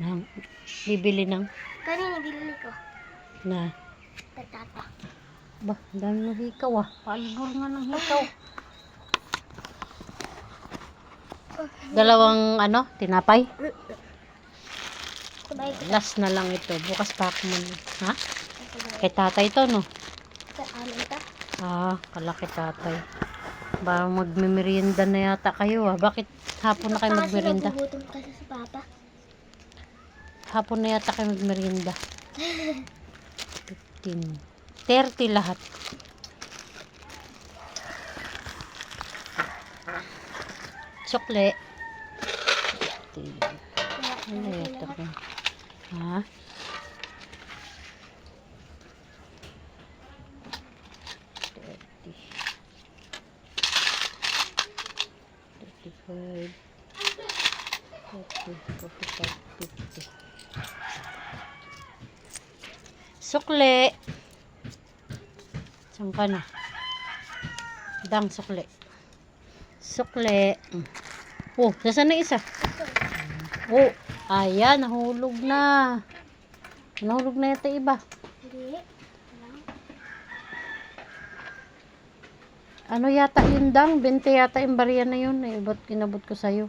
Nang, bibili ng, Kanina binili ko. na, Tatata. ba, dami ng hikaw ah. Palibur nga ng hikaw. Dalawang, tinapay. Sabay ko. Last na lang ito. Bukas pa ako man. Ha? Sabay. Kay tatay to, no? Sa ano ito? Ah, kalaki tatay. Ba, magmimerienda na yata kayo ah. Bakit hapon na kayo magmerienda? Nagugutom kasi sa papa. Hapon na yata kayo magmerienda. 15. 30 lahat. Sukle. 15. Ano yata ko? Ha? 30. 35. 40, 45, 50. Sukle. Saan ka na? Dang, sukle. Sukle. Oh, nasaan na isa? Oh, ayan, nahulog na. Nahulog na yata iba. Hindi. Ano yata yun, Dang? 20 yata yung bariya na yun. Eh, ba't kinabot ko sa'yo?